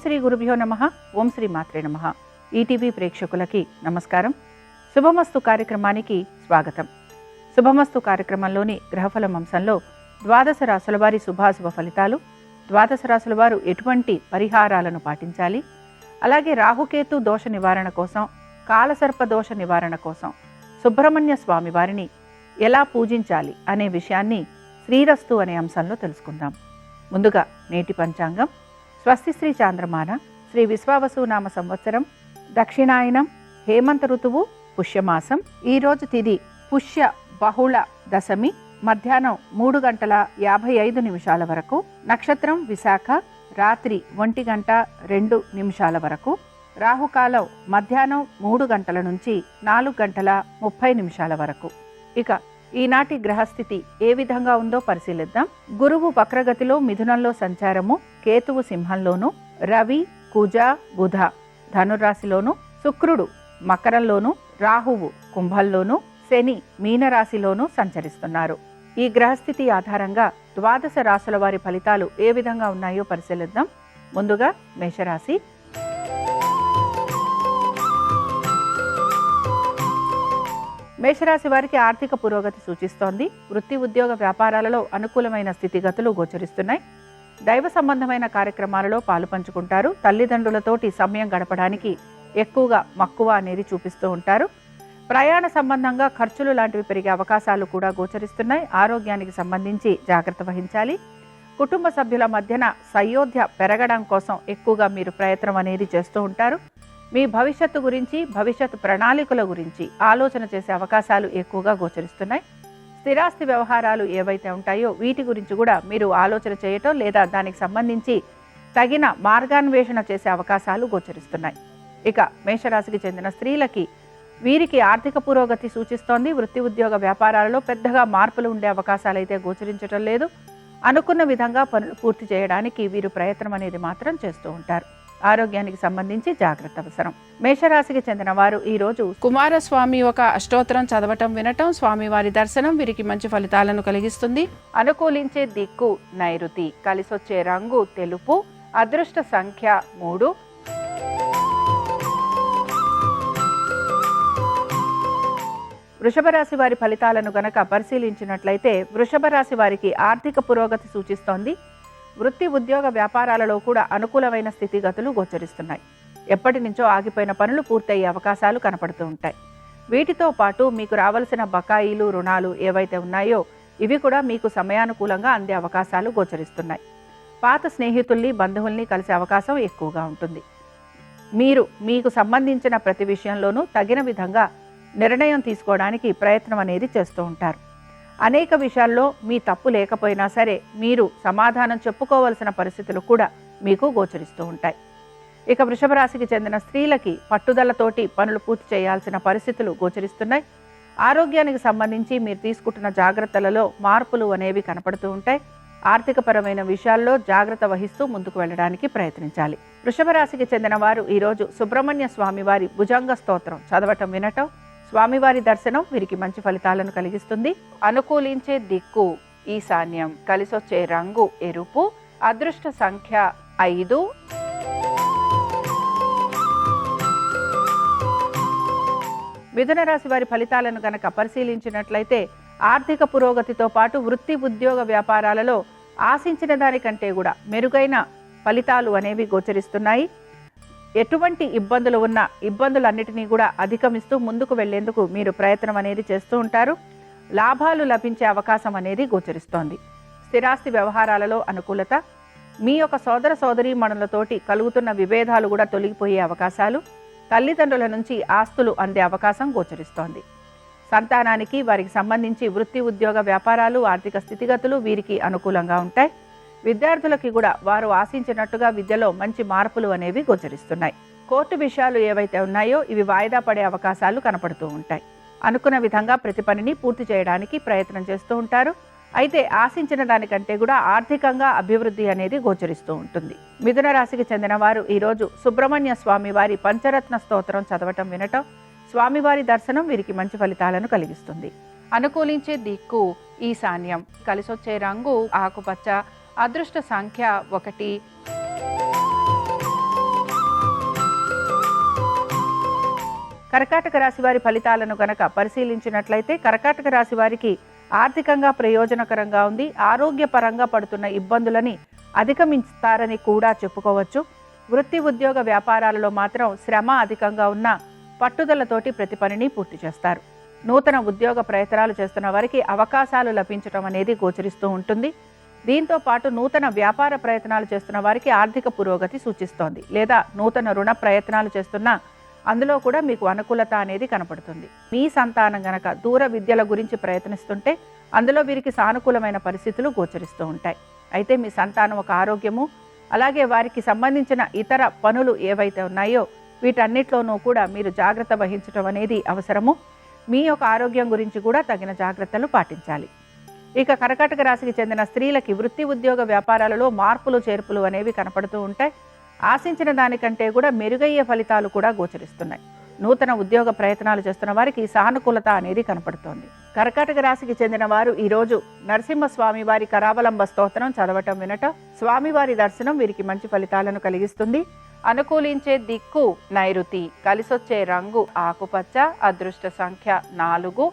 శ్రీ గురుభ్యో నమః. ఓం శ్రీ మాత్రే నమః. ఈటీవీ ప్రేక్షకులకి నమస్కారం. శుభమస్తు కార్యక్రమానికి స్వాగతం. శుభమస్తు కార్యక్రమంలోని గ్రహఫలం అంశంలో ద్వాదశ రాశుల వారి శుభాశుభ ఫలితాలు, ద్వాదశ రాశుల వారు ఎటువంటి పరిహారాలను పాటించాలి, అలాగే రాహుకేతు దోష నివారణ కోసం, కాలసర్ప దోష నివారణ కోసం సుబ్రహ్మణ్య స్వామి వారిని ఎలా పూజించాలి అనే విషయాన్ని శ్రీరస్తు అనే అంశంలో తెలుసుకుందాం. ముందుగా నేటి పంచాంగం. స్వస్తి శ్రీ చాంద్రమాన శ్రీ విశ్వావసునామ సంవత్సరం దక్షిణాయనం హేమంత ఋతువు పుష్యమాసం. ఈరోజు తిథి పుష్య బహుళ దశమి మధ్యాహ్నం 3:55 వరకు. నక్షత్రం విశాఖ రాత్రి 1:02 వరకు. రాహుకాలం మధ్యాహ్నం 3 గంటల నుంచి 4:30 వరకు. ఇక ఈనాటి గ్రహస్థితి ఏ విధంగా ఉందో పరిశీలిద్దాం. గురువు వక్రగతిలో మిథునంలో సంచారము, కేతువు సింహంలోను, రవి కుజ బుధ ధనురాశిలోను, శుక్రుడు మకరంలోను, రాహువు కుంభంలోను, శని మీనరాశిలోను సంచరిస్తున్నారు. ఈ గ్రహస్థితి ఆధారంగా ద్వాదశ రాశుల వారి ఫలితాలు ఏ విధంగా ఉన్నాయో పరిశీలిద్దాం. ముందుగా మేషరాశి. మేషరాశి వారికి ఆర్థిక పురోగతి సూచిస్తోంది. వృత్తి ఉద్యోగ వ్యాపారాలలో అనుకూలమైన స్థితిగతులు గోచరిస్తున్నాయి. దైవ సంబంధమైన కార్యక్రమాలలో పాలు పంచుకుంటారు. తల్లిదండ్రులతోటి సమయం గడపడానికి ఎక్కువగా మక్కువ అనేది చూపిస్తూ ఉంటారు. ప్రయాణ సంబంధంగా ఖర్చులు లాంటివి పెరిగే అవకాశాలు కూడా గోచరిస్తున్నాయి. ఆరోగ్యానికి సంబంధించి జాగ్రత్త వహించాలి. కుటుంబ సభ్యుల మధ్యన సయోధ్య పెరగడం కోసం ఎక్కువగా మీరు ప్రయత్నం అనేది చేస్తూ ఉంటారు. మీ భవిష్యత్తు గురించి, భవిష్యత్తు ప్రణాళికల గురించి ఆలోచన చేసే అవకాశాలు ఎక్కువగా గోచరిస్తున్నాయి. స్థిరాస్తి వ్యవహారాలు ఏవైతే ఉంటాయో వీటి గురించి కూడా మీరు ఆలోచన చేయటం లేదా దానికి సంబంధించి తగిన మార్గాన్వేషణ చేసే అవకాశాలు గోచరిస్తున్నాయి. ఇక మేషరాశికి చెందిన స్త్రీలకి వీరికి ఆర్థిక పురోగతి సూచిస్తోంది. వృత్తి ఉద్యోగ వ్యాపారాలలో పెద్దగా మార్పులు ఉండే అవకాశాలు అయితే గోచరించడం లేదు. అనుకున్న విధంగా పనులు పూర్తి చేయడానికి వీరు ప్రయత్నం అనేది మాత్రం చేస్తూ ఉంటారు. ఆరోగ్యానికి సంబంధించి జాగ్రత్త అవసరం. మేషరాశికి చెందిన వారు ఈరోజు కుమారస్వామి ఒక అష్టోత్తరం చదవటం, వినటం, స్వామివారి దర్శనం వీరికి మంచి ఫలితాలను కలిగిస్తుంది. అనుకూలించే దిక్కు నైరుతి, కలిసొచ్చే రంగు తెలుపు, అదృష్ట సంఖ్య 3. వృషభ రాశి వారి ఫలితాలను గనక పరిశీలించినట్లయితే వృషభ రాశి వారికి ఆర్థిక పురోగతి సూచిస్తోంది. వృత్తి ఉద్యోగ వ్యాపారాలలో కూడా అనుకూలమైన స్థితిగతులు గోచరిస్తున్నాయి. ఎప్పటి నుంచో ఆగిపోయిన పనులు పూర్తయ్యే అవకాశాలు కనపడుతూ ఉంటాయి. వీటితో పాటు మీకు రావాల్సిన బకాయిలు, రుణాలు ఏవైతే ఉన్నాయో ఇవి కూడా మీకు సమయానుకూలంగా అందే అవకాశాలు గోచరిస్తున్నాయి. పాత స్నేహితుల్ని, బంధువుల్ని కలిసే అవకాశం ఎక్కువగా ఉంటుంది. మీరు మీకు సంబంధించిన ప్రతి విషయంలోనూ తగిన విధంగా నిర్ణయం తీసుకోవడానికి ప్రయత్నం అనేది చేస్తూ ఉంటారు. అనేక విషయాల్లో మీ తప్పు లేకపోయినా సరే మీరు సమాధానం చెప్పుకోవలసిన పరిస్థితులు కూడా మీకు గోచరిస్తూ ఉంటాయి. ఇక వృషభ రాశికి చెందిన స్త్రీలకి పట్టుదలతోటి పనులు పూర్తి చేయాల్సిన పరిస్థితులు గోచరిస్తున్నాయి. ఆరోగ్యానికి సంబంధించి మీరు తీసుకుంటున్న జాగ్రత్తలలో మార్పులు అనేవి కనపడుతూ ఉంటాయి. ఆర్థికపరమైన విషయాల్లో జాగ్రత్త వహిస్తూ ముందుకు వెళ్ళడానికి ప్రయత్నించాలి. వృషభ రాశికి చెందిన వారు ఈరోజు సుబ్రహ్మణ్య స్వామి వారి భుజంగ స్తోత్రం చదవటం, వినటం, స్వామివారి దర్శనం వీరికి మంచి ఫలితాలను కలిగిస్తుంది. అనుకూలించే దిక్కు ఈశాన్యం, కలిసొచ్చే రంగు ఎరుపు, అదృష్ట సంఖ్య 5. మిథున రాశి వారి ఫలితాలను గనక పరిశీలించినట్లయితే ఆర్థిక పురోగతితో పాటు వృత్తి ఉద్యోగ వ్యాపారాలలో ఆశించిన దానికంటే కూడా మెరుగైన ఫలితాలు అనేవి గోచరిస్తున్నాయి. ఎటువంటి ఇబ్బందులు ఉన్నా ఇబ్బందులన్నిటినీ కూడా అధిగమిస్తూ ముందుకు వెళ్లేందుకు మీరు ప్రయత్నం అనేది చేస్తూ ఉంటారు. లాభాలు లభించే అవకాశం అనేది గోచరిస్తోంది. స్థిరాస్తి వ్యవహారాలలో అనుకూలత, మీ యొక్క సోదర సోదరీమణులతోటి కలుగుతున్న విభేదాలు కూడా తొలగిపోయే అవకాశాలు, తల్లిదండ్రుల నుంచి ఆస్తులు అందే అవకాశం గోచరిస్తోంది. సంతానానికి, వారికి సంబంధించి వృత్తి ఉద్యోగ వ్యాపారాలు, ఆర్థిక స్థితిగతులు వీరికి అనుకూలంగా ఉంటాయి. విద్యార్థులకి కూడా వారు ఆశించినట్టుగా విద్యలో మంచి మార్పులు అనేవి గోచరిస్తున్నాయి. కోర్టు విషయాలు ఏవైతే ఉన్నాయో ఇవి వాయిదా పడే అవకాశాలు కనపడుతూ ఉంటాయి. అనుకున్న విధంగా ప్రతి పనిని పూర్తి చేయడానికి ప్రయత్నం చేస్తూ ఉంటారు. అయితే ఆశించిన దానికంటే కూడా ఆర్థికంగా అభివృద్ధి అనేది గోచరిస్తూ ఉంటుంది. మిథున రాశికి చెందిన వారు ఈరోజు సుబ్రహ్మణ్య స్వామి వారి పంచరత్న స్తోత్రం చదవటం, వినటం, స్వామివారి దర్శనం వీరికి మంచి ఫలితాలను కలిగిస్తుంది. అనుకూలించే దిక్కు ఈశాన్యం, కలిసొచ్చే రంగు ఆకుపచ్చ, అదృష్ట సంఖ్య 1. కర్కాటక రాశి వారి ఫలితాలను గనక పరిశీలించినట్లయితే కర్కాటక రాశి వారికి ఆర్థికంగా ప్రయోజనకరంగా ఉంది. ఆరోగ్యపరంగా పడుతున్న ఇబ్బందులని అధిగమిస్తారని కూడా చెప్పుకోవచ్చు. వృత్తి ఉద్యోగ వ్యాపారాలలో మాత్రం శ్రమ అధికంగా ఉన్న పట్టుదలతోటి ప్రతి పనిని పూర్తి చేస్తారు. నూతన ఉద్యోగ ప్రయత్నాలు చేస్తున్న వారికి అవకాశాలు లభించడం అనేది గోచరిస్తూ ఉంటుంది. దీంతో పాటు నూతన వ్యాపార ప్రయత్నాలు చేస్తున్న వారికి ఆర్థిక పురోగతి సూచిస్తోంది. లేదా నూతన రుణ ప్రయత్నాలు చేస్తున్నా అందులో కూడా మీకు అనుకూలత అనేది కనపడుతుంది. మీ సంతానం గనక దూర విద్యల గురించి ప్రయత్నిస్తుంటే అందులో వీరికి సానుకూలమైన పరిస్థితులు గోచరిస్తూ ఉంటాయి. అయితే మీ సంతానం ఒక ఆరోగ్యము, అలాగే వారికి సంబంధించిన ఇతర పనులు ఏవైతే ఉన్నాయో వీటన్నిటిలోనూ కూడా మీరు జాగ్రత్త వహించడం అనేది అవసరము. మీ యొక్క ఆరోగ్యం గురించి కూడా తగిన జాగ్రత్తలు పాటించాలి. ఇక కర్కాటక రాశికి చెందిన స్త్రీలకి వృత్తి ఉద్యోగ వ్యాపారాలలో మార్పులు చేర్పులు అనేవి కనపడుతూ ఉంటాయి. ఆశించిన దానికంటే కూడా మెరుగయ్యే ఫలితాలు కూడా గోచరిస్తున్నాయి. నూతన ఉద్యోగ ప్రయత్నాలు చేస్తున్న వారికి సానుకూలత అనేది కనపడుతోంది. కర్కాటక రాశికి చెందిన వారు ఈరోజు నరసింహస్వామి వారి కరావలంబ స్తోత్రం చదవటం వినటం, స్వామివారి దర్శనం వీరికి మంచి ఫలితాలను కలిగిస్తుంది. అనుకూలించే దిక్కు నైరుతి, కలిసొచ్చే రంగు ఆకుపచ్చ, అదృష్ట సంఖ్య 4.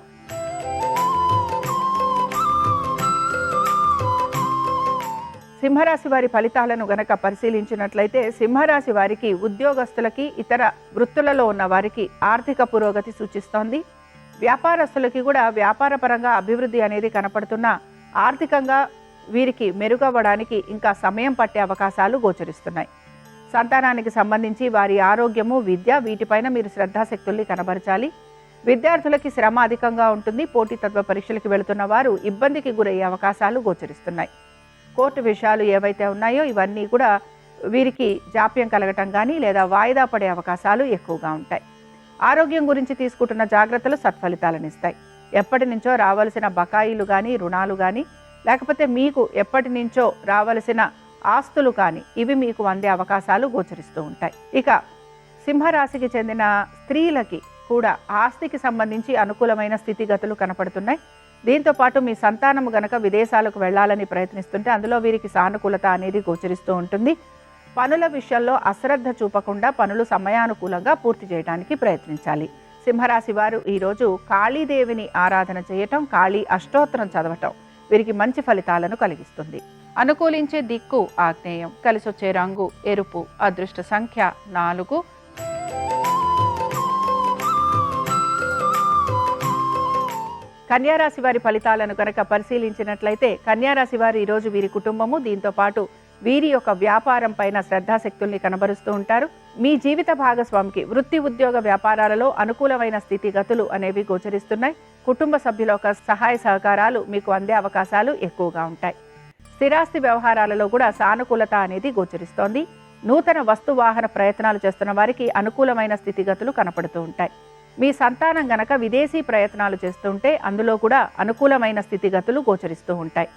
సింహరాశి వారి ఫలితాలను గనక పరిశీలించినట్లయితే సింహరాశి వారికి ఉద్యోగస్తులకి, ఇతర వృత్తులలో ఉన్న వారికి ఆర్థిక పురోగతి సూచిస్తోంది. వ్యాపారస్తులకి కూడా వ్యాపారపరంగా అభివృద్ధి అనేది కనపడుతున్న ఆర్థికంగా వీరికి మెరుగవ్వడానికి ఇంకా సమయం పట్టే అవకాశాలు గోచరిస్తున్నాయి. సంతానానికి సంబంధించి వారి ఆరోగ్యము, విద్య వీటిపైన మీరు శ్రద్ధాశక్తుల్ని కనబరచాలి. విద్యార్థులకి శ్రమ అధికంగా ఉంటుంది. పోటీతత్వ పరీక్షలకు వెళుతున్న వారు ఇబ్బందికి గురయ్యే అవకాశాలు గోచరిస్తున్నాయి. కోర్టు విషయాలు ఏవైతే ఉన్నాయో ఇవన్నీ కూడా వీరికి జాప్యం కలగటం కానీ లేదా వాయిదా పడే అవకాశాలు ఎక్కువగా ఉంటాయి. ఆరోగ్యం గురించి తీసుకుంటున్న జాగ్రత్తలు సత్ఫలితాలను ఇస్తాయి. ఎప్పటి నుంచో రావాల్సిన బకాయిలు కానీ, రుణాలు కానీ, లేకపోతే మీకు ఎప్పటి నుంచో రావాల్సిన ఆస్తులు కానీ ఇవి మీకు అందే అవకాశాలు గోచరిస్తూ ఉంటాయి. ఇక సింహరాశికి చెందిన స్త్రీలకి కూడా ఆస్తికి సంబంధించి అనుకూలమైన స్థితిగతులు కనపడుతున్నాయి. దీంతో పాటు మీ సంతానం గనక విదేశాలకు వెళ్లాలని ప్రయత్నిస్తుంటే అందులో వీరికి సానుకూలత అనేది గోచరిస్తూ ఉంటుంది. పనుల విషయంలో అశ్రద్ధ చూపకుండా పనులు సమయానుకూలంగా పూర్తి చేయడానికి ప్రయత్నించాలి. సింహరాశి వారు ఈరోజు కాళీదేవిని ఆరాధన చేయటం, కాళీ అష్టోత్తరం చదవటం వీరికి మంచి ఫలితాలను కలిగిస్తుంది. అనుకూలించే దిక్కు ఆగ్నేయం, కలిసొచ్చే రంగు ఎరుపు, అదృష్ట సంఖ్య 4. కన్యారాశి వారి ఫలితాలను కనుక పరిశీలించినట్లయితే కన్యారాశి వారు ఈరోజు వీరి కుటుంబము, దీంతో పాటు వీరి యొక్క వ్యాపారం పైన శ్రద్ధాశక్తుల్ని కనబరుస్తూ ఉంటారు. మీ జీవిత భాగస్వామికి వృత్తి ఉద్యోగ వ్యాపారాలలో అనుకూలమైన స్థితిగతులు అనేవి గోచరిస్తున్నాయి. కుటుంబ సభ్యుల యొక్క సహాయ సహకారాలు మీకు అందే అవకాశాలు ఎక్కువగా ఉంటాయి. స్థిరాస్తి వ్యవహారాలలో కూడా సానుకూలత అనేది గోచరిస్తోంది. నూతన వస్తు వాహన ప్రయత్నాలు చేస్తున్న వారికి అనుకూలమైన స్థితిగతులు కనపడుతూ ఉంటాయి. మీ సంతానం గనక విదేశీ ప్రయత్నాలు చేస్తుంటే అందులో కూడా అనుకూలమైన స్థితిగతులు గోచరిస్తూ ఉంటాయి.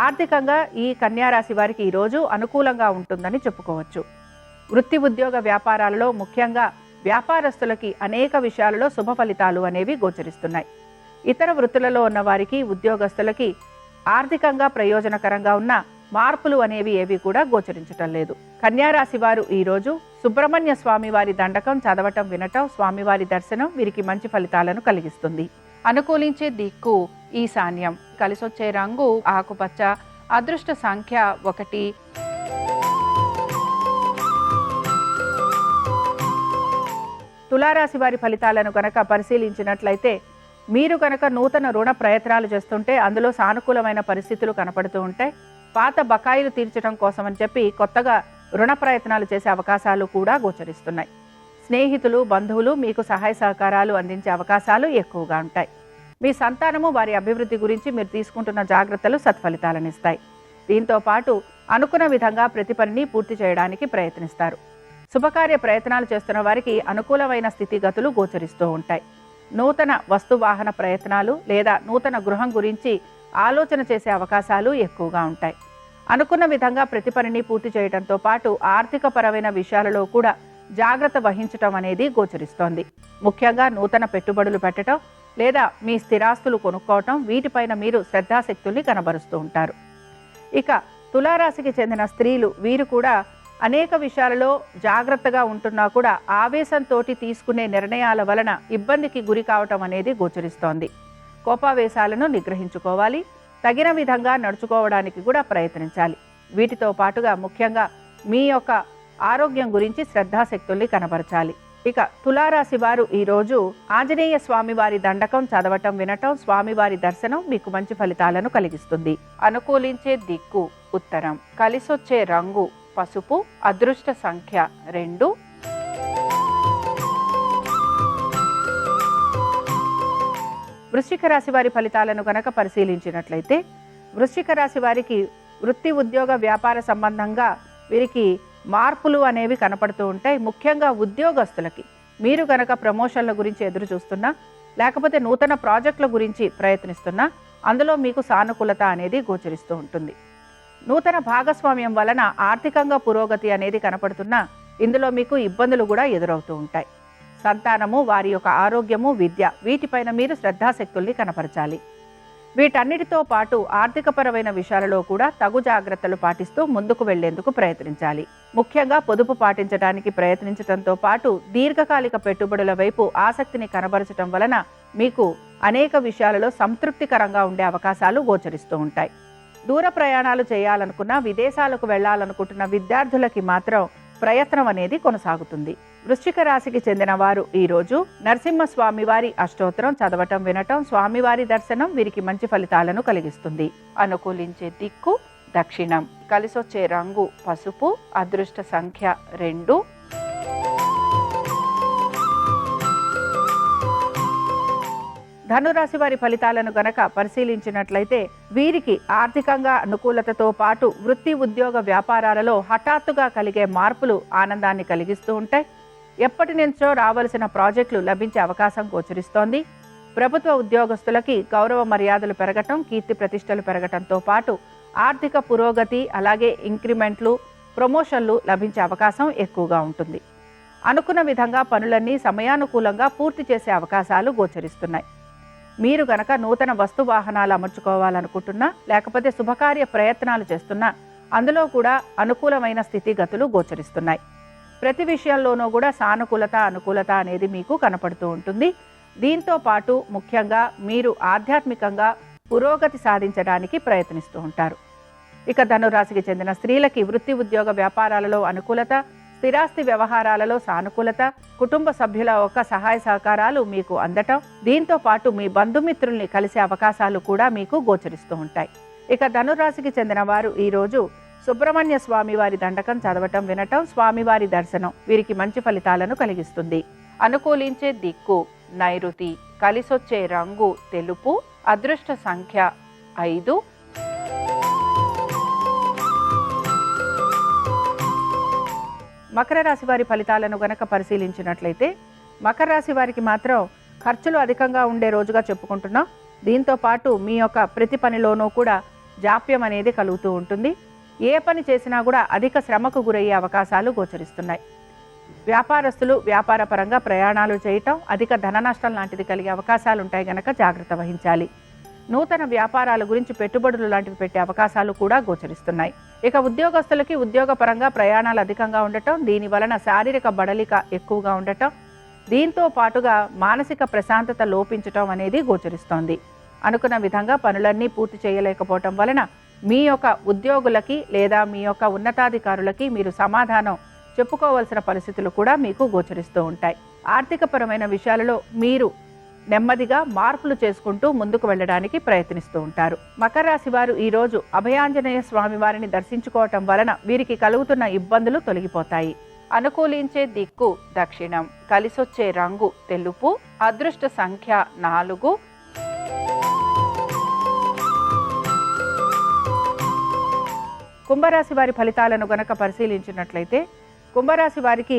ఆర్థికంగా ఈ కన్యారాశి వారికి ఈరోజు అనుకూలంగా ఉంటుందని చెప్పుకోవచ్చు. వృత్తి ఉద్యోగ వ్యాపారాలలో ముఖ్యంగా వ్యాపారస్తులకి అనేక విషయాలలో శుభ ఫలితాలు అనేవి గోచరిస్తున్నాయి. ఇతర వృత్తులలో ఉన్న వారికి, ఉద్యోగస్తులకి ఆర్థికంగా ప్రయోజనకరంగా ఉన్న మార్పులు అనేవి ఏవి కూడా గోచరించటం లేదు. కన్యారాశి వారు ఈరోజు సుబ్రహ్మణ్య స్వామి వారి దండకం చదవటం, వినటం, స్వామివారి దర్శనం వీరికి మంచి ఫలితాలను కలిగిస్తుంది. అనుకూలించే దిక్కు ఈశాన్యం, కలిసొచ్చే రంగు ఆకుపచ్చ, అదృష్ట సంఖ్య 1. తులారాశి వారి ఫలితాలను కనుక పరిశీలించినట్లయితే మీరు కనుక నూతన రుణ ప్రయత్నాలు చేస్తుంటే అందులో సానుకూలమైన పరిస్థితులు కనపడుతూ ఉంటాయి. పాత బకాయిలు తీర్చడం కోసం అని చెప్పి కొత్తగా రుణ ప్రయత్నాలు చేసే అవకాశాలు కూడా గోచరిస్తున్నాయి. స్నేహితులు, బంధువులు మీకు సహాయ సహకారాలు అందించే అవకాశాలు ఎక్కువగా ఉంటాయి. మీ సంతానము, వారి అభివృద్ధి గురించి మీరు తీసుకుంటున్న జాగ్రత్తలు సత్ఫలితాలను ఇస్తాయి. దీంతో పాటు అనుకున్న విధంగా ప్రతి పనిని పూర్తి చేయడానికి ప్రయత్నిస్తారు. శుభకార్య ప్రయత్నాలు చేస్తున్న వారికి అనుకూలమైన స్థితిగతులు గోచరిస్తూ ఉంటాయి. నూతన వస్తు వాహన ప్రయత్నాలు లేదా నూతన గృహం గురించి ఆలోచన చేసే అవకాశాలు ఎక్కువగా ఉంటాయి. అనుకున్న విధంగా ప్రతి పనిని పూర్తి చేయడంతో పాటు ఆర్థిక పరమైన విషయాలలో కూడా జాగ్రత్త వహించటం అనేది గోచరిస్తోంది. ముఖ్యంగా నూతన పెట్టుబడులు పెట్టడం లేదా మీ స్థిరాస్తులు కొనుక్కోవటం వీటిపైన మీరు శ్రద్ధాశక్తుల్ని కనబరుస్తూ ఉంటారు. ఇక తులారాశికి చెందిన స్త్రీలు వీరు కూడా అనేక విషయాలలో జాగ్రత్తగా ఉంటున్నా కూడా ఆవేశంతో తీసుకునే నిర్ణయాల వలన ఇబ్బందికి గురి కావటం అనేది గోచరిస్తోంది. కోపావేశాలను నిగ్రహించుకోవాలి. తగిన విధంగా నడుచుకోవడానికి కూడా ప్రయత్నించాలి. వీటితో పాటుగా ముఖ్యంగా మీ యొక్క ఆరోగ్యం గురించి శ్రద్ధాశక్తుల్ని కనబరచాలి. ఇక తులారాశి వారు ఈరోజు ఆంజనేయ స్వామివారి దండకం చదవటం, వినటం, స్వామివారి దర్శనం మీకు మంచి ఫలితాలను కలిగిస్తుంది. అనుకూలించే దిక్కు ఉత్తరం, కలిసొచ్చే రంగు పసుపు, అదృష్ట సంఖ్య 2. వృశ్చిక రాశి వారి ఫలితాలను గనక పరిశీలించినట్లయితే వృశ్చిక రాశి వారికి వృత్తి, ఉద్యోగ, వ్యాపార సంబంధంగా వీరికి మార్పులు అనేవి కనపడుతూ ఉంటాయి. ముఖ్యంగా ఉద్యోగస్తులకి మీరు గనక ప్రమోషన్ల గురించి ఎదురు చూస్తున్నా, లేకపోతే నూతన ప్రాజెక్టుల గురించి ప్రయత్నిస్తున్నా అందులో మీకు సానుకూలత అనేది గోచరిస్తూ ఉంటుంది. నూతన భాగస్వామ్యం వలన ఆర్థికంగా పురోగతి అనేది కనపడుతున్నా ఇందులో మీకు ఇబ్బందులు కూడా ఎదురవుతూ ఉంటాయి. సంతానము, వారి యొక్క ఆరోగ్యము, విద్య, వీటిపైన మీరు శ్రద్ధాశక్తుల్ని కనపరచాలి. వీటన్నిటితో పాటు ఆర్థికపరమైన విషయాలలో కూడా తగు జాగ్రత్తలు పాటిస్తూ ముందుకు వెళ్లేందుకు ప్రయత్నించాలి. ముఖ్యంగా పొదుపు పాటించడానికి ప్రయత్నించడంతో పాటు దీర్ఘకాలిక పెట్టుబడుల వైపు ఆసక్తిని కనబరచడం వలన మీకు అనేక విషయాలలో సంతృప్తికరంగా ఉండే అవకాశాలు గోచరిస్తూ ఉంటాయి. దూర ప్రయాణాలు చేయాలనుకున్న, విదేశాలకు వెళ్లాలనుకుంటున్న విద్యార్థులకి మాత్రం ప్రయత్నం అనేది కొనసాగుతుంది. వృశ్చిక రాశికి చెందిన వారు ఈరోజు నరసింహస్వామి వారి అష్టోత్తరం చదవటం, వినటం, స్వామివారి దర్శనం వీరికి మంచి ఫలితాలను కలిగిస్తుంది. అనుకూలించే దిక్కు దక్షిణం, కలిసొచ్చే రంగు పసుపు, అదృష్ట సంఖ్య 2. ధనురాశి వారి ఫలితాలను గనక పరిశీలించినట్లయితే వీరికి ఆర్థికంగా అనుకూలతతో పాటు వృత్తి, ఉద్యోగ, వ్యాపారాలలో హఠాత్తుగా కలిగే మార్పులు ఆనందాన్ని కలిగిస్తూ ఉంటాయి. ఎప్పటి నుంచో రావలసిన ప్రాజెక్టులు లభించే అవకాశం గోచరిస్తోంది. ప్రభుత్వ ఉద్యోగస్తులకి గౌరవ మర్యాదలు పెరగటం, కీర్తి ప్రతిష్టలు పెరగటంతో పాటు ఆర్థిక పురోగతి, అలాగే ఇంక్రిమెంట్లు, ప్రమోషన్లు లభించే అవకాశం ఎక్కువగా ఉంటుంది. అనుకున్న విధంగా పనులన్నీ సమయానుకూలంగా పూర్తి చేసే అవకాశాలు గోచరిస్తున్నాయి. మీరు గనక నూతన వస్తు వాహనాలు అమర్చుకోవాలనుకుంటున్నా, లేకపోతే శుభకార్య ప్రయత్నాలు చేస్తున్నా అందులో కూడా అనుకూలమైన స్థితిగతులు గోచరిస్తున్నాయి. ప్రతి విషయంలోనూ కూడా సానుకూలత, అనుకూలత అనేది మీకు కనపడుతూ ఉంటుంది. దీంతో పాటు ముఖ్యంగా మీరు ఆధ్యాత్మికంగా పురోగతి సాధించడానికి ప్రయత్నిస్తూ ఉంటారు. ఇక ధనురాశికి చెందిన స్త్రీలకి వృత్తి, ఉద్యోగ, వ్యాపారాలలో అనుకూలత, స్థిరాస్తి వ్యవహారాలలో సానుకూలత, కుటుంబ సభ్యుల యొక్క సహాయ సహకారాలు మీకు అందటం, దీంతో పాటు మీ బంధుమిత్రుల్ని కలిసే అవకాశాలు కూడా మీకు గోచరిస్తూ ఉంటాయి. ఇక ధనురాశికి చెందిన వారు ఈరోజు సుబ్రహ్మణ్య స్వామి వారి దండకం చదవటం, వినటం, స్వామివారి దర్శనం వీరికి మంచి ఫలితాలను కలిగిస్తుంది. అనుకూలించే దిక్కు నైరుతి, కలిసొచ్చే రంగు తెలుపు, అదృష్ట సంఖ్య 5. మకర రాశి వారి ఫలితాలను గనక పరిశీలించినట్లయితే మకర రాశి వారికి మాత్రం ఖర్చులు అధికంగా ఉండే రోజుగా చెప్పుకుంటున్నాం. దీంతో పాటు మీ యొక్క ప్రతి పనిలోనూ కూడా జాప్యం అనేది కలుగుతూ ఉంటుంది. ఏ పని చేసినా కూడా అధిక శ్రమకు గురయ్యే అవకాశాలు గోచరిస్తున్నాయి. వ్యాపారస్తులు వ్యాపార పరంగా ప్రయాణాలు చేయటం, అధిక ధన నష్టం లాంటిది కలిగే అవకాశాలు ఉంటాయి గనక జాగ్రత్త వహించాలి. నూతన వ్యాపారాల గురించి పెట్టుబడులు లాంటివి పెట్టే అవకాశాలు కూడా గోచరిస్తున్నాయి. ఇక ఉద్యోగస్తులకి ఉద్యోగ పరంగా ప్రయాణాలు అధికంగా ఉండటం, దీని వలన శారీరక బడలిక ఎక్కువగా ఉండటం, దీంతో పాటుగా మానసిక ప్రశాంతత లోపించటం అనేది గోచరిస్తోంది. అనుకున్న విధంగా పనులన్నీ పూర్తి చేయలేకపోవటం వలన మీ యొక్క ఉద్యోగులకి లేదా మీ యొక్క ఉన్నతాధికారులకి మీరు సమాధానం చెప్పుకోవాల్సిన పరిస్థితులు కూడా మీకు గోచరిస్తూ ఉంటాయి. ఆర్థికపరమైన విషయాలలో మీరు నెమ్మదిగా మార్పులు చేసుకుంటూ ముందుకు వెళ్ళడానికి ప్రయత్నిస్తూ ఉంటారు. మకర రాశి వారు ఈరోజు అభయాంజనేయ స్వామి వారిని దర్శించుకోవటం వలన వీరికి కలుగుతున్న ఇబ్బందులు తొలగిపోతాయి. అనుకూలించే దిక్కు దక్షిణం, కలిసొచ్చే రంగు తెలుపు, అదృష్ట సంఖ్య 4. కుంభరాశి వారి ఫలితాలను గనక పరిశీలించినట్లయితే కుంభరాశి వారికి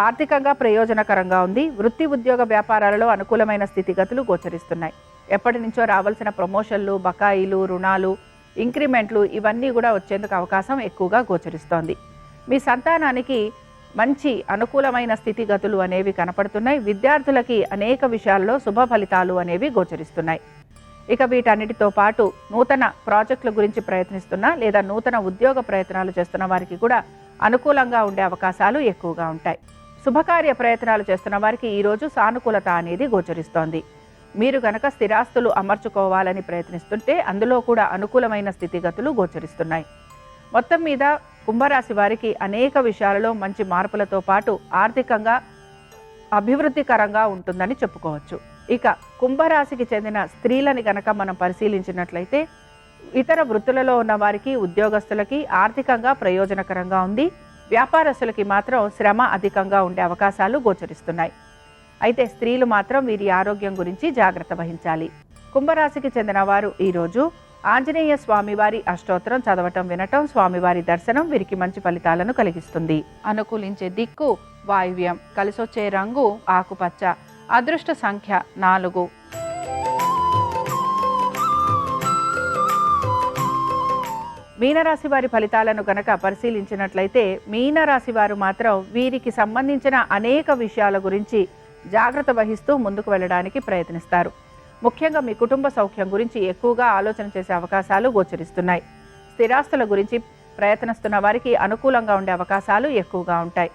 ఆర్థికంగా ప్రయోజనకరంగా ఉంది. వృత్తి, ఉద్యోగ, వ్యాపారాలలో అనుకూలమైన స్థితిగతులు గోచరిస్తున్నాయి. ఎప్పటి నుంచో రావాల్సిన ప్రమోషన్లు, బకాయిలు, రుణాలు, ఇంక్రిమెంట్లు ఇవన్నీ కూడా వచ్చేందుకు అవకాశం ఎక్కువగా గోచరిస్తోంది. మీ సంతానానికి మంచి అనుకూలమైన స్థితిగతులు అనేవి కనపడుతున్నాయి. విద్యార్థులకి అనేక విషయాల్లో శుభ ఫలితాలు అనేవి గోచరిస్తున్నాయి. ఇక వీటన్నిటితో పాటు నూతన ప్రాజెక్టుల గురించి ప్రయత్నిస్తున్న లేదా నూతన ఉద్యోగ ప్రయత్నాలు చేస్తున్న వారికి కూడా అనుకూలంగా ఉండే అవకాశాలు ఎక్కువగా ఉంటాయి. శుభకార్య ప్రయత్నాలు చేస్తున్న వారికి ఈరోజు సానుకూలత అనేది గోచరిస్తోంది. మీరు గనక స్థిరాస్తులు అమర్చుకోవాలని ప్రయత్నిస్తుంటే అందులో కూడా అనుకూలమైన స్థితిగతులు గోచరిస్తున్నాయి. మొత్తం మీద కుంభరాశి వారికి అనేక విషయాలలో మంచి మార్పులతో పాటు ఆర్థికంగా అభివృద్ధికరంగా ఉంటుందని చెప్పుకోవచ్చు. ఇక కుంభరాశికి చెందిన స్త్రీలని గనక మనం పరిశీలించినట్లయితే ఇతర వృత్తులలో ఉన్న వారికి, ఉద్యోగస్తులకి ఆర్థికంగా ప్రయోజనకరంగా ఉంది. వ్యాపారస్తులకి మాత్రం శ్రమ అధికంగా ఉండే అవకాశాలు గోచరిస్తున్నాయి. అయితే స్త్రీలు మాత్రం వీరి ఆరోగ్యం గురించి జాగ్రత్త వహించాలి. కుంభరాశికి చెందిన వారు ఈరోజు ఆంజనేయ స్వామివారి అష్టోత్తరం చదవటం, వినటం, స్వామివారి దర్శనం వీరికి మంచి ఫలితాలను కలిగిస్తుంది. అనుకూలించే దిక్కు వాయువ్యం, కలిసొచ్చే రంగు ఆకుపచ్చ, అదృష్ట సంఖ్య 4. మీనరాశి వారి ఫలితాలను గనక పరిశీలించినట్లయితే మీనరాశి వారు మాత్రం వీరికి సంబంధించిన అనేక విషయాల గురించి జాగ్రత్త వహిస్తూ ముందుకు వెళ్ళడానికి ప్రయత్నిస్తారు. ముఖ్యంగా మీ కుటుంబ సౌఖ్యం గురించి ఎక్కువగా ఆలోచన చేసే అవకాశాలు గోచరిస్తున్నాయి. స్థిరాస్తుల గురించి ప్రయత్నిస్తున్న వారికి అనుకూలంగా ఉండే అవకాశాలు ఎక్కువగా ఉంటాయి.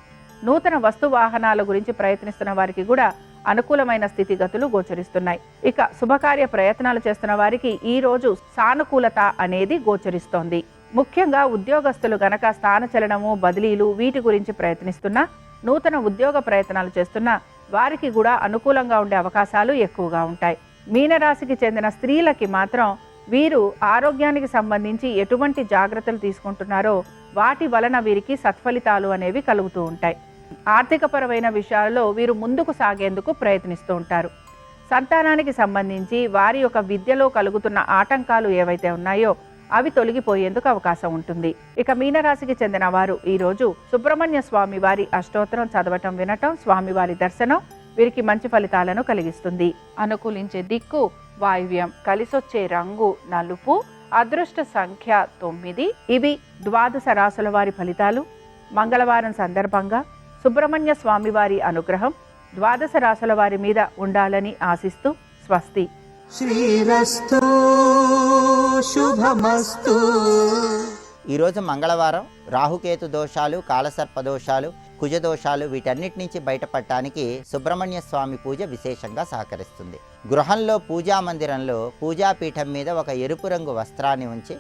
నూతన వస్తు వాహనాల గురించి ప్రయత్నిస్తున్న వారికి కూడా అనుకూలమైన స్థితిగతులు గోచరిస్తున్నాయి. ఇక శుభకార్య ప్రయత్నాలు చేస్తున్న వారికి ఈ రోజు సానుకూలత అనేది గోచరిస్తోంది. ముఖ్యంగా ఉద్యోగస్తులు గనక స్థానచలనము, బదిలీలు వీటి గురించి ప్రయత్నిస్తున్నా, నూతన ఉద్యోగ ప్రయత్నాలు చేస్తున్నా వారికి కూడా అనుకూలంగా ఉండే అవకాశాలు ఎక్కువగా ఉంటాయి. మీనరాశికి చెందిన స్త్రీలకి మాత్రం వీరు ఆరోగ్యానికి సంబంధించి ఎటువంటి జాగ్రత్తలు తీసుకుంటున్నారో వాటి వలన వీరికి సత్ఫలితాలు అనేవి కలుగుతూ ఉంటాయి. ఆర్థికపరమైన విషయాల్లో వీరు ముందుకు సాగేందుకు ప్రయత్నిస్తూ ఉంటారు. సంతానానికి సంబంధించి వారి యొక్క విద్యలో కలుగుతున్న ఆటంకాలు ఏవైతే ఉన్నాయో అవి తొలగిపోయేందుకు అవకాశం ఉంటుంది. ఇక మీనరాశికి చెందిన వారు ఈరోజు సుబ్రహ్మణ్య స్వామి వారి అష్టోత్తరం చదవటం, వినటం, స్వామివారి దర్శనం వీరికి మంచి ఫలితాలను కలిగిస్తుంది. అనుకూలించే దిక్కు వాయువ్యం, కలిసొచ్చే రంగు నలుపు, అదృష్ట సంఖ్య 9. ఇవి ద్వాదశ రాశుల వారి ఫలితాలు. మంగళవారం సందర్భంగా సుబ్రహ్మణ్య స్వామి వారి అనుగ్రహం ద్వాదశ రాశుల వారి మీద ఉండాలని ఆశిస్తూ స్వస్తి. శ్రీరస్తు శుభమస్తు. ఈరోజు మంగళవారం. రాహుకేతు దోషాలు, కాలసర్ప దోషాలు, కుజదోషాలు వీటన్నిటి నుంచి బయటపడటానికి సుబ్రహ్మణ్య స్వామి పూజ విశేషంగా సహకరిస్తుంది. గృహంలో పూజా మందిరంలో పూజాపీఠం మీద ఒక ఎరుపు రంగు వస్త్రాన్ని ఉంచి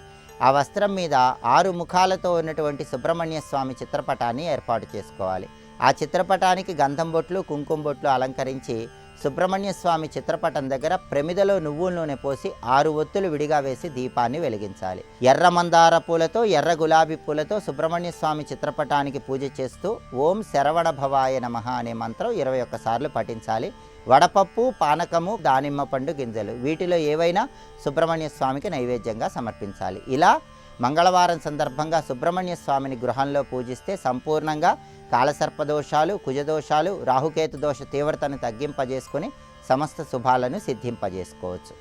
ఆ వస్త్రం మీద 6 ముఖాలతో ఉన్నటువంటి సుబ్రహ్మణ్య స్వామి చిత్రపటాన్ని ఏర్పాటు చేసుకోవాలి. ఆ చిత్రపటానికి గంధం బొట్లు, కుంకుమ బొట్లు అలంకరించి సుబ్రహ్మణ్య స్వామి చిత్రపటం దగ్గర ప్రమిదలో నువ్వుల నూనె పోసి 6 ఒత్తులు విడిగా వేసి దీపాన్ని వెలిగించాలి. ఎర్ర మందార పూలతో, ఎర్ర గులాబీ పూలతో సుబ్రహ్మణ్య స్వామి చిత్రపటానికి పూజ చేస్తూ ఓం శరవణ భవాయ నమః అనే మంత్రం 21 సార్లు పఠించాలి. వడపప్పు, పానకము, దానిమ్మ పండు గింజలు వీటిలో ఏవైనా సుబ్రహ్మణ్య స్వామికి నైవేద్యంగా సమర్పించాలి. ఇలా మంగళవారం సందర్భంగా సుబ్రహ్మణ్య స్వామిని గృహంలో పూజిస్తే సంపూర్ణంగా కాలసర్పదోషాలు, కుజదోషాలు, రాహుకేతు దోష తీవ్రతను తగ్గింపజేసుకుని సమస్త శుభాలను సిద్ధింపజేసుకోవచ్చు.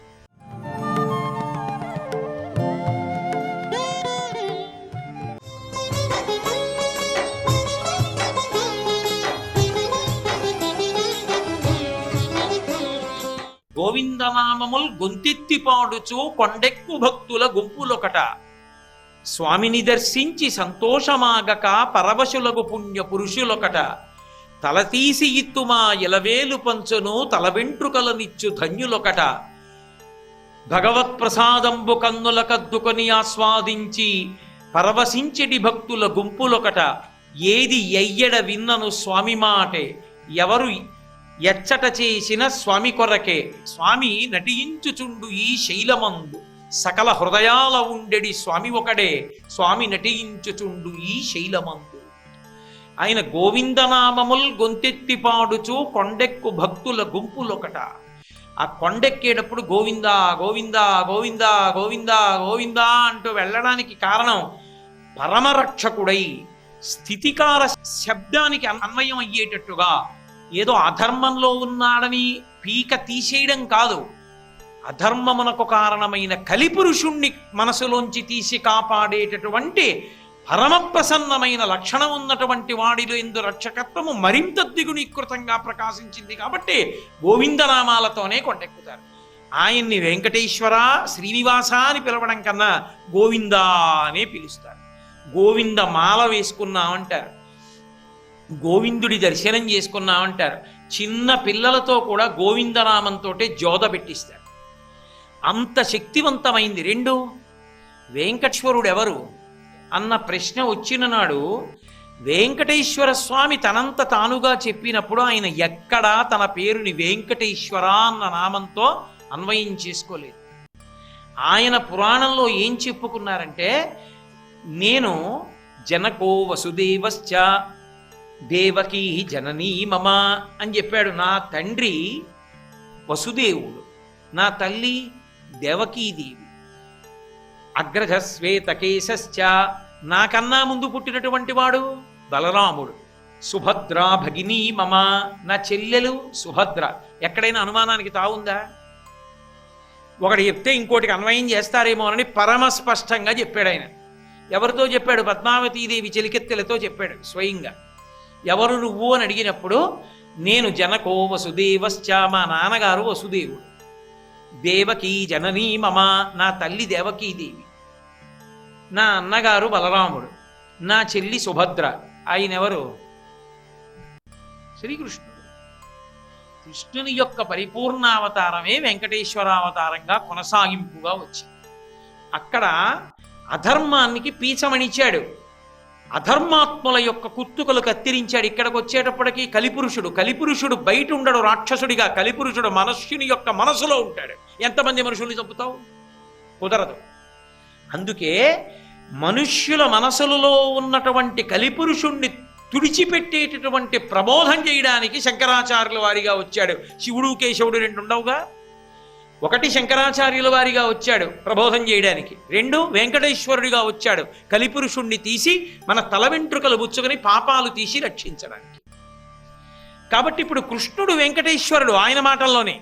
గోవిందనామముల్ గొంతెత్తి పాడుచు కొండెక్కు భక్తుల గుంపులొకట, స్వామిని దర్శించి సంతోషమాగక పరవశులగు పుణ్య పురుషులొకట, తలతీసి ఇత్తుమా ఎలవేలు పంచును తలవెంట్రుకలనిచ్చు ధన్యులొకట, భగవత్ప్రసాదంబు కన్నుల కద్దుకొని ఆస్వాదించి పరవశించెడి భక్తుల గుంపులొకట, ఏది ఎయ్యడ విన్నను స్వామి మాటే, ఎవరు ఎచ్చట చేసిన స్వామి కొరకే, స్వామి నటించుచుండు ఈ శైలమందు, సకల హృదయాల ఉండెడి స్వామి ఒకడే, స్వామి నటించుచుండు ఈ శైలమందు. ఆయన గోవిందనామముల్ గొంతెత్తి పాడుచు కొండెక్కు భక్తుల గుంపులొకట. ఆ కొండెక్కేటప్పుడు గోవిందా గోవిందా గోవిందా గోవిందా గోవిందా అంటూ వెళ్ళడానికి కారణం పరమరక్షకుడై స్థితికార శబ్దానికి అన్వయం అయ్యేటట్టుగా ఏదో అధర్మంలో ఉన్నాడని పీక తీసేయడం కాదు, అధర్మమునకు కారణమైన కలిపురుషుణ్ణి మనసులోంచి తీసి కాపాడేటటువంటి పరమప్రసన్నమైన లక్షణం ఉన్నటువంటి వాడిలో ఎందు రక్షకత్వము మరింత ద్విగుణీకృతంగా ప్రకాశించింది. కాబట్టి గోవిందనామాలతోనే కొండెక్కుతారు. ఆయన్ని వెంకటేశ్వర శ్రీనివాస అని పిలవడం కన్నా గోవిందా అనే పిలుస్తారు. గోవింద మాల వేసుకున్నామంటారు, గోవిందుడి దర్శనం చేసుకున్నామంటారు. చిన్న పిల్లలతో కూడా గోవిందనామంతో జోద పెట్టిస్తారు. అంత శక్తివంతమైంది. రెండు, వెంకటేశ్వరుడు ఎవరు అన్న ప్రశ్న వచ్చిన నాడు వెంకటేశ్వర స్వామి తనంత తానుగా చెప్పినప్పుడు ఆయన ఎక్కడా తన పేరుని వెంకటేశ్వర అన్న నామంతో అన్వయం చేసుకోలేదు. ఆయన పురాణంలో ఏం చెప్పుకున్నారంటే, నేను జనకో వసుదేవశ్చ దేవకీ జననీ మమ అని చెప్పాడు. నా తండ్రి వసుదేవుడు, నా తల్లి దేవకీదేవి. అగ్రజ శ్వేతకేశశ్చ, నాకన్నా ముందు పుట్టినటువంటి వాడు బలరాముడు. సుభద్ర భగినీ మమ, నా చెల్లెలు సుభద్ర. ఎక్కడైనా అనుమానానికి తావుందా? ఒకటి చెప్తే ఇంకోటికి అన్వయం చేస్తారేమో అని పరమ స్పష్టంగా చెప్పాడు ఆయన. ఎవరితో చెప్పాడు? పద్మావతీదేవి చెలికెత్తెలతో చెప్పాడు స్వయంగా. ఎవరు నువ్వు అని అడిగినప్పుడు, నేను జనకో వసుదేవశ్చ, మా నాన్నగారు వసుదేవుడు. దేవకీ జననీ మమ, నా తల్లి దేవకీదేవి. నా అన్నగారు బలరాముడు. నా చెల్లి సుభద్ర. ఆయన ఎవరు? శ్రీకృష్ణుడు. కృష్ణుని యొక్క పరిపూర్ణావతారమే వెంకటేశ్వరావతారంగా కొనసాగింపుగా వచ్చింది. అక్కడ అధర్మానికి పీచమణిచాడు, అధర్మాత్ముల యొక్క కుత్తుకలు కత్తిరించాడు. ఇక్కడికి వచ్చేటప్పటికి కలిపురుషుడు బయట ఉండడు రాక్షసుడిగా. కలిపురుషుడు మనుష్యుని యొక్క మనసులో ఉంటాడు. ఎంతమంది మనుషుల్ని చంపుతావు? కుదరదు. అందుకే మనుష్యుల మనసులలో ఉన్నటువంటి కలిపురుషుణ్ణి తుడిచిపెట్టేటటువంటి ప్రబోధం చేయడానికి శంకరాచార్యుల వారిగా వచ్చాడు. శివుడు కేశవుడు రెండు ఉండవుగా. ఒకటి శంకరాచార్యుల వారిగా వచ్చాడు ప్రబోధం చేయడానికి, రెండు వెంకటేశ్వరుడిగా వచ్చాడు కలిపురుషుణ్ణి తీసి మన తల వెంట్రుకలు బుచ్చుకొని పాపాలు తీసి రక్షించడానికి. కాబట్టి ఇప్పుడు కృష్ణుడు వెంకటేశ్వరుడు ఆయన మాటల్లోనే.